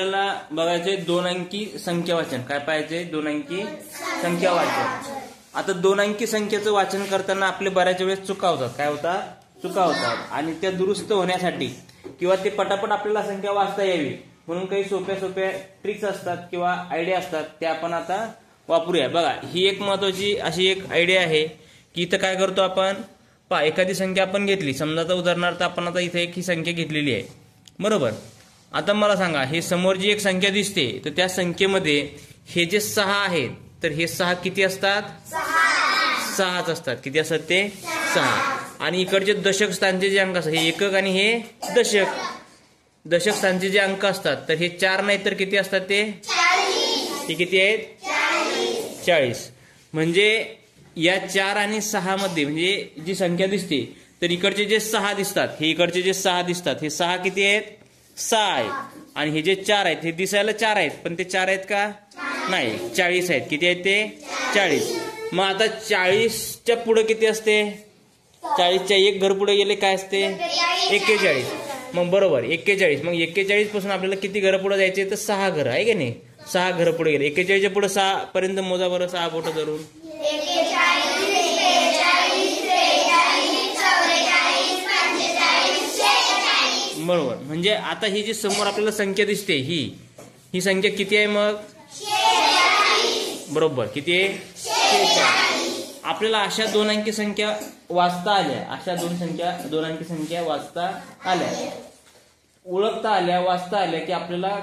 आपल्याला बघायचे 2 अंकी संख्या वाचन. काय पाहिजे? 2 अंकी संख्या वाचन. आता 2 अंकी संख्येचं वाचन करताना आपले बऱ्याच वेळेस चुका होतात. काय होतात? चुका होतात. आणि त्या दुरुस्त होण्यासाठी किंवा ते पटापट आपल्याला संख्या वाचता यावी म्हणून काही सोप्या सोप्या ट्रिक्स असतात किंवा आयडिया असतात, त्या आपण आता वापरूया. बघा, ही एक महत्वाची अशी एक आयडिया आहे की इथं काय करतो आपण, एखादी संख्या आपण घेतली. समजा आता उदाहरणार्थ आपण आता इथे एक ही संख्या घेतलेली आहे, बरोबर. आता मला सांगा, हे समोर जी एक संख्या दिसते तर त्या संख्येमध्ये हे जे 6 आहेत तर हे 6 किती असतात? 6च असतात. किती असतात ते? 6. आणि इकडचे दशक स्थानचे जे अंक असतात हे एकक आणि हे दशक. दशक स्थानचे जे अंक असतात तर हे 4 नाही तर किती असतात ते? ते किती आहेत? 40. म्हणजे या 4 आणि 6 मध्ये म्हणजे जी संख्या दिसते तर इकडचे जे 6 दिसतात, हे इकडचे जे 6 दिसतात, हे 6 किती आहेत? 6 आहेत. आणि हे जे 4 आहेत हे दिसायला 4 आहेत पण ते 4 आहेत का? नाही, 40 आहेत. किती आहेत ते? 40. मग आता 40च्या पुढे किती असते? 40च्या एक घर पुढे गेले काय असते? 41. मग बरोबर 41. मग 41 पासून आपल्याला किती घर पुढे जायचे? तर 6 घर आहे की नाही? 6 घर पुढे गेले. 41च्या पुढे 6 पर्यंत मोजा बरं, 6 बोट धरून. बरोबर. म्हणजे आता ही जी समोर आपल्याला संख्या दिसते ही संख्या किती आहे मग? बरोबर. किती आहे? 46. आपल्याला अशा 2 अंकी संख्या वाचता आल्या. अशा 2 अंकी संख्या वाचता आल्या, ओळखता आल्या, वाचता आल्या की आपल्याला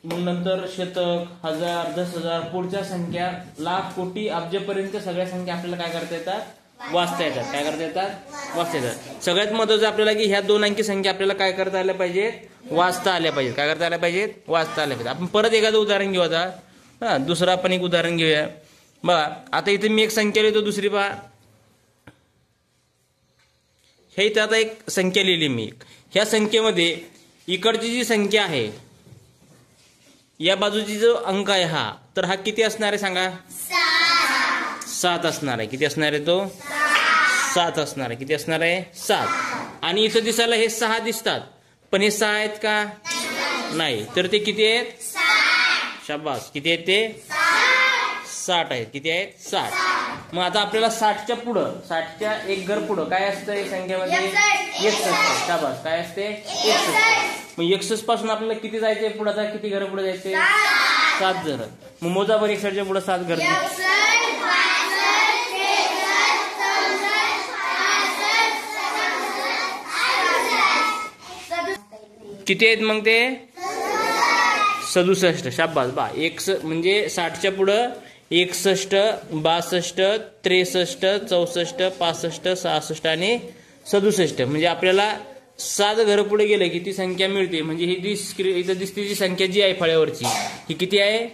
मग नंतर शतक, हजार, 10,000 पुढच्या संख्या, लाख, कोटी, अब्जपर्यंत सगळ्या संख्या आपल्याला काय करता येतात? वाचता येतात. काय करता येतात? वाचता येतात. सगळ्यात महत्वाचं आपल्याला की ह्या 2 अंकी संख्या आपल्याला काय करता आल्या पाहिजेत? वाचता आल्या पाहिजेत. काय करता आल्या पाहिजेत? वाचता आल्या पाहिजेत. आपण परत एखादं उदाहरण घेऊ आता. दुसरं आपण एक उदाहरण घेऊया. बघा, आता इथे मी एक संख्या लिहितो, दुसरी पहा. हे इथे आता एक संख्या लिहिली मी. ह्या संख्येमध्ये इकडची जी संख्या आहे, या बाजूची जो अंक आहे हा, तर हा किती असणार आहे सांगा? 7 असणार आहे. किती असणार आहे तो? 7 असणार आहे. किती असणार आहे? 7. आणि इथं दिसायला हे 6 दिसतात पण हे 6 आहेत का? नाही. तर ते किती आहेत? शाबास. किती आहेत ते? 60 आहेत. किती आहेत? 60. मग आता आपल्याला 60च्या पुढं, 60च्या एक घर पुढं काय असतं या संख्येमध्ये? 61. शाबास. काय असते? 61. मग 61 पासून आपल्याला किती जायचे पुढे? आता किती घर पुढे जायचे? 7 घर. मग मोजा बरं 61च्या पुढे 7 घर. किती आहेत मग ते? 67. शाबास. म्हणजे 60च्या पुढं 61, 62, 63, 64, 65, 66 आणि 67. म्हणजे आपल्याला 7 घर पुढे गेले की ती संख्या मिळते. म्हणजे ही जी इथं दिसते जी संख्या जी आहे फळ्यावरची ही किती आहे?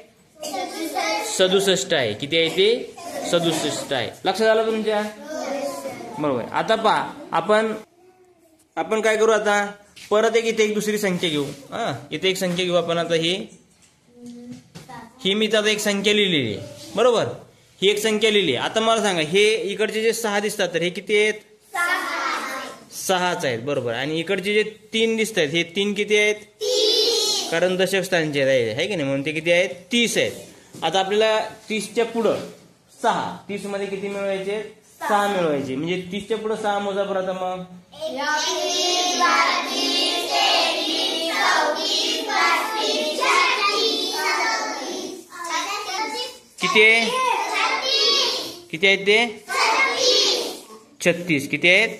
67 आहे. किती आहे ते? 67 आहे. लक्षात आलं तुमच्या? बरोबर. आता पहा, आपण काय करू आता? परत इथे एक दुसरी संख्या घेऊ. इथे एक संख्या घेऊ आपण. आता ही मी आता एक संख्या लिहिलेली आहे, बरोबर. ही एक संख्या लिहिली. आता मला सांगा, हे इकडचे जे 6 दिसतात तर हे किती आहेत? 6च आहेत. बरोबर. आणि इकडचे जे 3 दिसत आहेत हे 3 किती आहेत? कारण दशक स्थानचे आहे की नाही, म्हणून ते किती आहेत? 30 आहेत. आता आपल्याला 30च्या पुढं 6, 30 मध्ये किती मिळवायचे? 6 मिळवायचे. म्हणजे 30च्या पुढे 6 मोजा बरं. आता मग किती आहे? किती आहेत ते? 36. किती आहेत?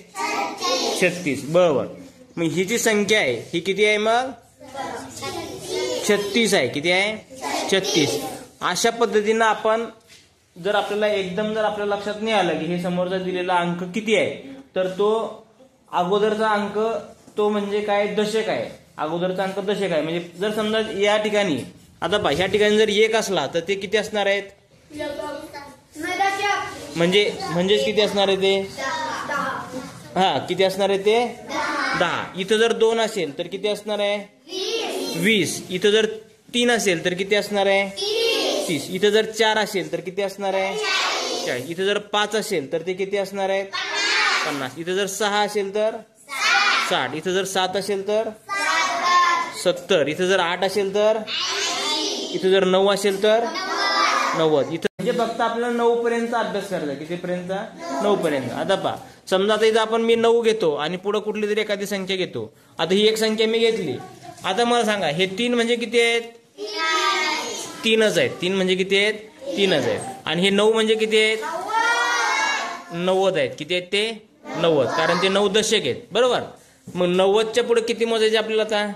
36. बरोबर. मग ही जी संख्या आहे ही किती आहे मग? 36 आहे. किती आहे? 36. अशा पद्धतीनं आपण जर आपल्याला एकदम जर आपल्या लक्षात नाही आलं की हे समोरचा दिलेला अंक किती आहे तर तो अगोदरचा अंक तो म्हणजे काय? दशक आहे. अगोदरचा अंक दशक आहे. म्हणजे जर समजा या ठिकाणी आता पहा, ह्या ठिकाणी जर 1 असला तर ते किती असणार आहेत? म्हणजे किती असणार आहे ते? किती असणार आहे ते? 10. इथं जर 2 असेल तर किती असणार आहे? 20. इथं जर 3 असेल तर किती असणार आहे? 30. इथं जर 4 असेल तर किती असणार आहे? 40. इथं जर 5 असेल तर ते किती असणार आहे? 50. इथं जर 6 असेल तर 60. इथं जर 7 असेल तर 70. इथं जर 8 असेल तर, इथं जर 9 असेल तर 90. इथं म्हणजे फक्त आपल्याला 9 पर्यंतचा अभ्यास करायचा. कितीपर्यंतचा? 9 पर्यंत. आता पहा, समजा आता इथं आपण मी 9 घेतो आणि पुढे कुठली तरी एखादी संख्या घेतो. आता ही एक संख्या मी घेतली. आता मला सांगा, हे 3 म्हणजे किती आहेत? 3च आहेत. 3 म्हणजे किती आहेत? 3च आहेत. आणि हे 9 म्हणजे किती आहेत? 90 आहेत. किती आहेत ते? 90. कारण ते 9 दशक आहेत, बरोबर. मग 90च्या पुढे किती मोजायचे आपल्याला? आता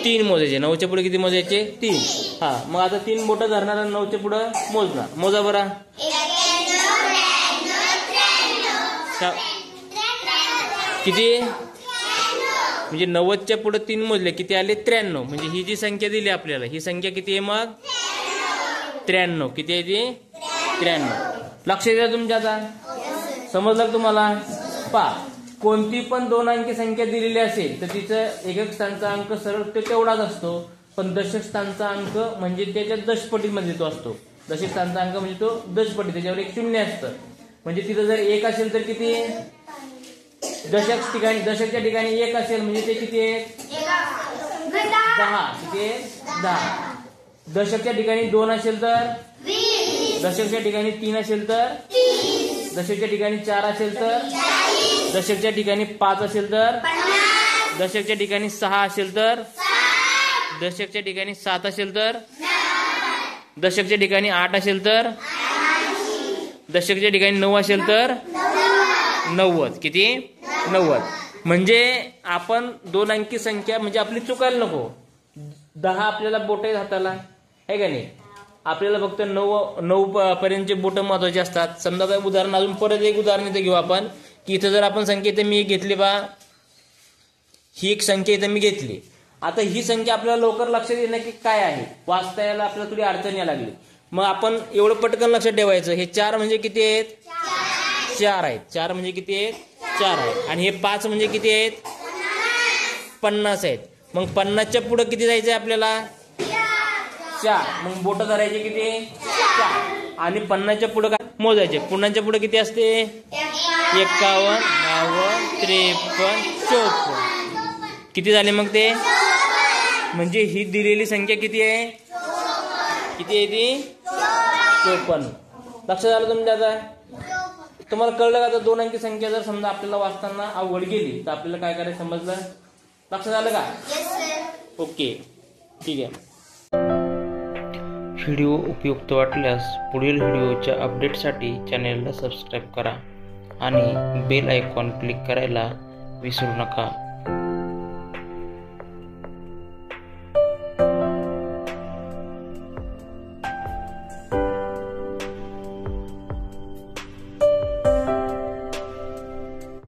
3 मोजायचे. 9च्या पुढे किती मोजायचे? 3. हा, मग आता 3 बोटं धरणार आणि 9च्या पुढे मोजणार. मोजा बरा. किती? म्हणजे 90च्या पुढे 3 मोजले, किती आले? 93. म्हणजे ही जी संख्या दिली आपल्याला, ही संख्या किती आहे मग? 93. किती आहे ती? 93. लक्ष द्या तुमच्या. आता समजलं तुम्हाला? पहा, कोणती पण 2 अंकी संख्या दिलेली असेल तर तिचं एकक स्थानचा अंक सरळ तेवढाच असतो. पण दशक स्थानचा अंक म्हणजे त्याच्या दशपटीमध्ये तो असतो. दशक स्थानचा अंक म्हणजे तो दशपटी, त्याच्यावर एक 0 असतं. म्हणजे तिथं जर 1 असेल तर किती? दशकच्या ठिकाणी 1 असेल म्हणजे ते किती आहे? 10. किती आहे? 10. दशकच्या ठिकाणी 2 असेल तर, दशकच्या ठिकाणी 3 असेल तर, दशकच्या ठिकाणी 4 असेल तर, दशकच्या ठिकाणी 5 असेल तर, दशकच्या ठिकाणी 6 असेल तर, दशकच्या ठिकाणी 7 असेल तर, दशकच्या ठिकाणी 8 असेल तर, दशकच्या ठिकाणी 9 असेल तर 90. किती? 90. म्हणजे आपण 2 अंकी संख्या म्हणजे आपली चुकायला नको. 10 आपल्याला बोट आहेत हाताला, आहे का नाही? आपल्याला फक्त 9 पर्यंतचे बोट महत्वाचे असतात. समजा काय उदाहरण, अजून परत एक उदाहरण इथं घेऊ आपण, की इथं जर आपण संख्या इथं मी घेतली बा, ही एक संख्या इथं मी घेतली. आता ही संख्या आपल्याला लवकर लक्षात येणं की काय आहे, वाचता यायला आपल्याला थोडी अडचण यायला लागली. मग आपण एवढं पटकन लक्षात ठेवायचं, हे 4 म्हणजे किती आहेत? 4 आहेत. 4 म्हणजे किती आहेत? 4 आहेत. आणि हे 5 म्हणजे किती आहेत? 50 आहेत. मग 50च्या पुढे किती जायचंय आपल्याला? 4. मग बोट धरायचे किती? 4. आणि 50च्या पुढे काय मोजायचे? पुन्हाच्या पुढे किती असते? 51, 52, 53, 54. किती झाले मग ते? म्हणजे ही दिलेली संख्या किती आहे? किती आहे ती? 54. लक्षात आलं तुमच्या? आता तुम्हाला कळलं का? आता 2 अंकी संख्या जर समजा आपल्याला वाचताना अवघड गेली तर आपल्याला काय करायचं समजलं? लक्षात आलं का? ओके, ठीक आहे. व्हिडिओ उपयुक्त वाटल्यास पुढील व्हिडिओच्या अपडेटसाठी चॅनेलला सबस्क्राईब करा आणि बेल आयकॉन क्लिक करायला विसरू नका.